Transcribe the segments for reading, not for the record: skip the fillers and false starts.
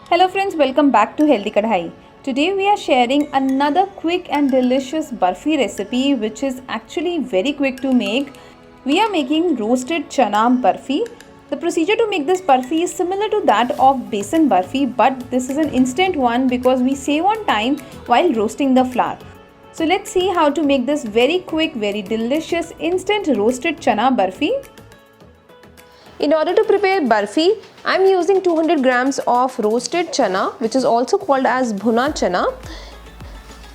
Hello friends, welcome back to Healthy Kadhai. Today we are sharing another quick and delicious barfi recipe which is actually very quick to make. We are making roasted chana barfi. The procedure to make this barfi is similar to that of besan barfi, but this is an instant one because we save on time while roasting the flour. So let's see how to make this very quick, very delicious instant roasted chana barfi. In order to prepare barfi, I am using 200 grams of roasted chana, which is also called as bhuna chana.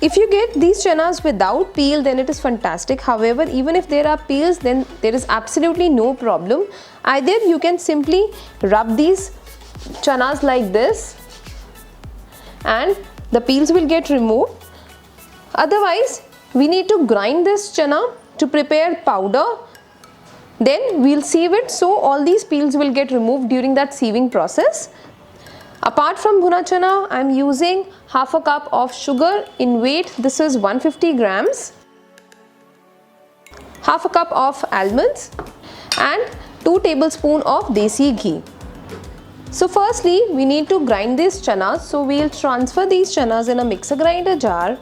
If you get these chanas without peel, then it is fantastic. However, even if there are peels, then there is absolutely no problem. Either you can simply rub these chanas like this and the peels will get removed. Otherwise, we need to grind this chana to prepare powder. Then we'll sieve it, so all these peels will get removed during that sieving process. Apart from bhuna chana, I am using half a cup of sugar. In weight, this is 150 grams. Half a cup of almonds and 2 tablespoons of desi ghee. So firstly, we need to grind these chanas. So we'll transfer these chanas in a mixer grinder jar.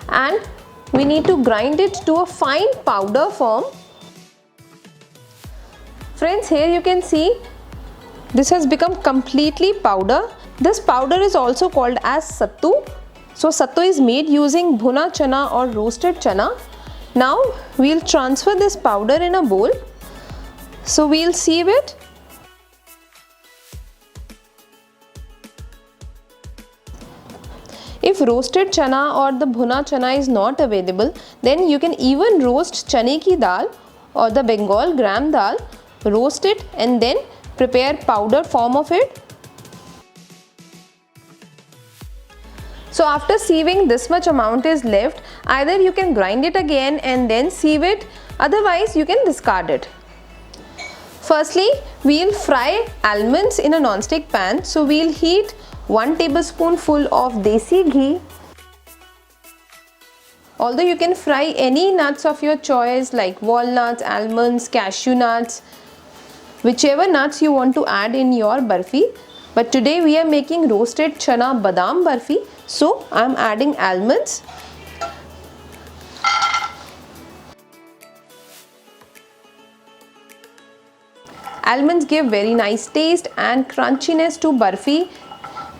And we need to grind it to a fine powder form. Friends, here you can see this has become completely powder. This powder is also called as sattu. So sattu is made using bhuna chana or roasted chana. Now we'll transfer this powder in a bowl. So we'll sieve it. If roasted chana or the bhuna chana is not available, then you can even roast chane ki dal or the Bengal gram dal, roast it and then prepare powder form of it. So after sieving, this much amount is left. Either you can grind it again and then sieve it, otherwise you can discard it. Firstly, we'll fry almonds in a non-stick pan. So we'll heat 1 tablespoonful of desi ghee. Although you can fry any nuts of your choice like walnuts, almonds, cashew nuts, whichever nuts you want to add in your barfi. But today we are making roasted chana badam barfi, so I am adding almonds. Almonds give very nice taste and crunchiness to barfi.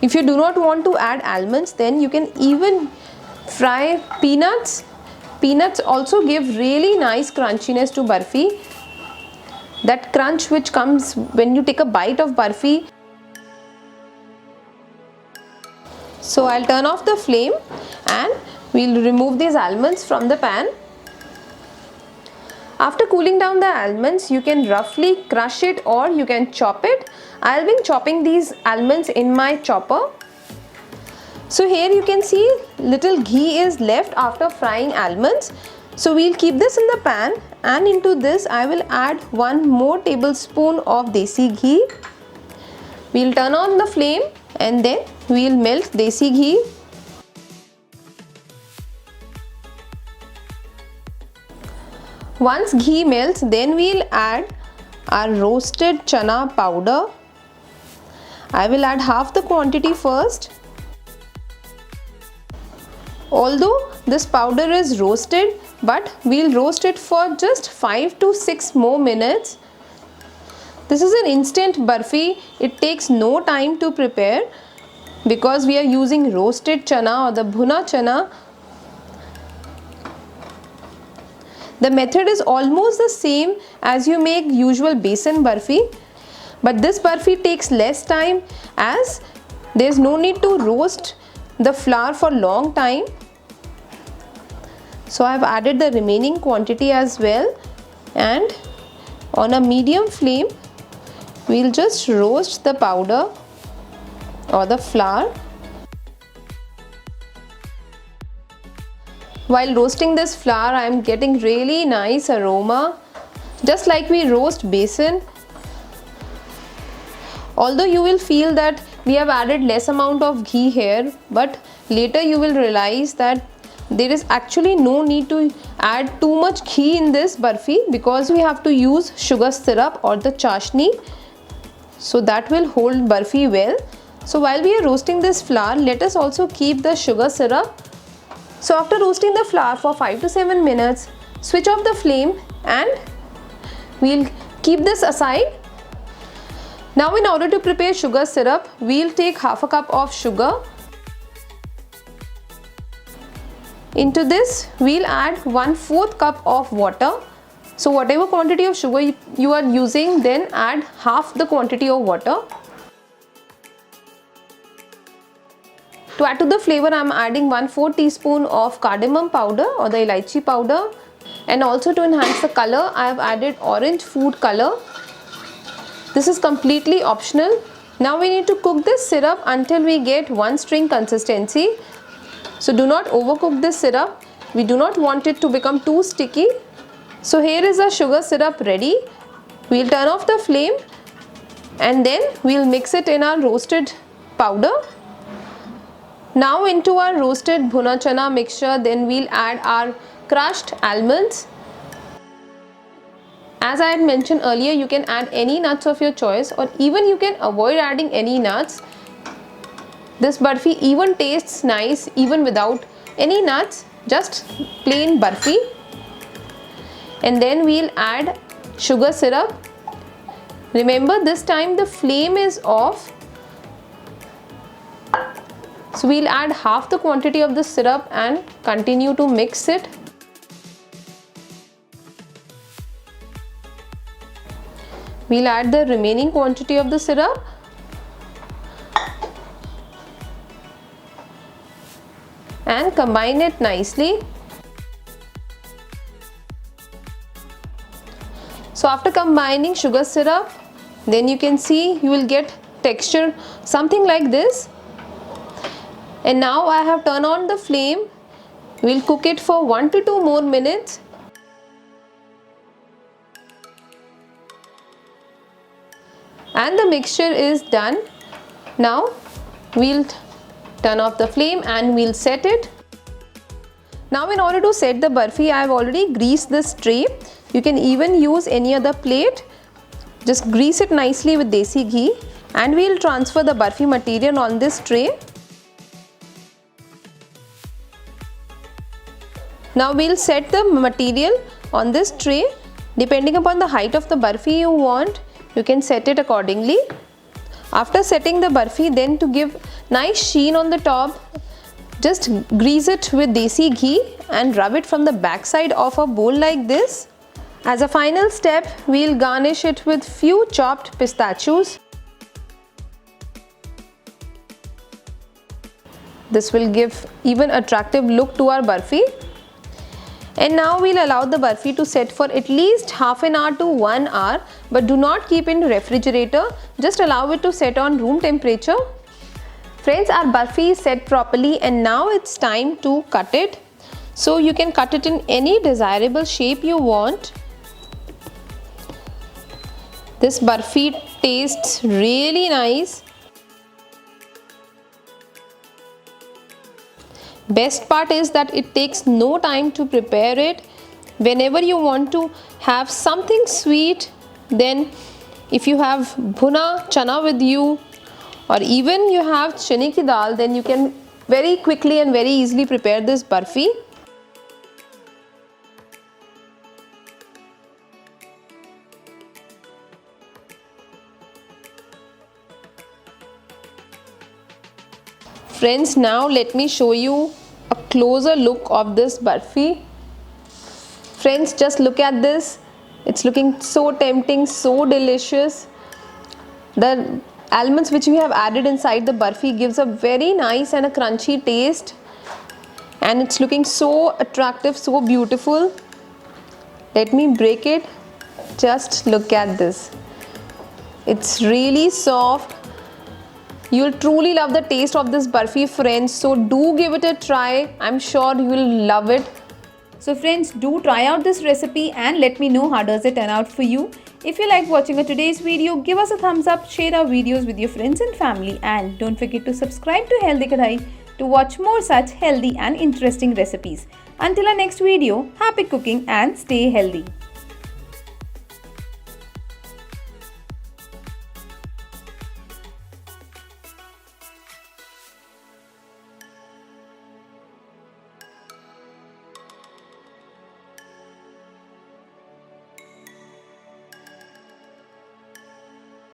If you do not want to add almonds, then you can even fry peanuts. Peanuts also give really nice crunchiness to barfi. That crunch which comes when you take a bite of barfi. So I'll turn off the flame and we'll remove these almonds from the pan. After cooling down the almonds, you can roughly crush it or you can chop it. I'll be chopping these almonds in my chopper. So here you can see little ghee is left after frying almonds. So we'll keep this in the pan and into this I will add 1 more tablespoon of desi ghee. We'll turn on the flame and then we'll melt desi ghee. Once ghee melts, then we'll add our roasted chana powder. I will add half the quantity first. Although this powder is roasted, but we'll roast it for just 5 to 6 more minutes. This is an instant barfi. It takes no time to prepare because we are using roasted chana or the bhuna chana. The method is almost the same as you make usual besan barfi, but this barfi takes less time as there is no need to roast the flour for long time. So I have added the remaining quantity as well, and on a medium flame we'll just roast the powder or the flour. While roasting this flour, I am getting really nice aroma, just like we roast besan. Although you will feel that we have added less amount of ghee here, but later you will realize that there is actually no need to add too much ghee in this barfi because we have to use sugar syrup or the chashni. so that will hold barfi well. So while we are roasting this flour, let us also keep the sugar syrup. So after roasting the flour for 5 to 7 minutes, switch off the flame and we'll keep this aside. Now in order to prepare sugar syrup, we'll take half a cup of sugar. Into this we'll add 1/4 cup of water. So whatever quantity of sugar you are using, then add half the quantity of water. To add to the flavor, I am adding 1/4 teaspoon of cardamom powder or the elaichi powder, and also to enhance the color I have added orange food color. This is completely optional. Now we need to cook this syrup until we get one string consistency. So do not overcook this syrup. We do not want it to become too sticky. So here is the sugar syrup ready. We'll turn off the flame and then we'll mix it in our roasted powder. Now into our roasted bhuna chana mixture, then we'll add our crushed almonds. As I had mentioned earlier, you can add any nuts of your choice, or even you can avoid adding any nuts. This barfi even tastes nice even without any nuts, just plain barfi. And then we'll add sugar syrup. Remember, this time the flame is off. So we'll add half the quantity of the syrup and continue to mix it. We'll add the remaining quantity of the syrup. And combine it nicely. So after combining sugar syrup, then you can see you will get texture something like this. And now I have turned on the flame. We'll cook it for 1 to 2 more minutes. And the mixture is done. Now we'll turn off the flame and we'll set it. Now in order to set the barfi, I have already greased this tray. You can even use any other plate. Just grease it nicely with desi ghee and we'll transfer the barfi material on this tray. Now we'll set the material on this tray. Depending upon the height of the barfi you want, you can set it accordingly. After setting the barfi, then to give nice sheen on the top, just grease it with desi ghee and rub it from the back side of a bowl like this. As a final step, we'll garnish it with few chopped pistachios. This will give even attractive look to our barfi. And now we'll allow the barfi to set for at least half an hour to 1 hour, but do not keep in refrigerator. Just allow it to set on room temperature. Friends, our barfi is set properly and now it's time to cut it. So you can cut it in any desirable shape you want. This barfi tastes really nice. Best part is that it takes no time to prepare it. Whenever you want to have something sweet, then if you have bhuna chana with you, or even you have chane ki dal, then you can very quickly and very easily prepare this barfi. Friends, now let me show you a closer look of this barfi. Friends, just look at this. It's looking so tempting, so delicious. The almonds which we have added inside the barfi gives a very nice and a crunchy taste. And it's looking so attractive, so beautiful. Let me break it. Just look at this. It's really soft. You'll truly love the taste of this barfi, friends. So do give it a try. I'm sure you will love it. So friends, do try out this recipe and let me know how does it turn out for you. If you like watching today's video, give us a thumbs up, share our videos with your friends and family, and don't forget to subscribe to Healthy Kadhai to watch more such healthy and interesting recipes. Until our next video, happy cooking and stay healthy.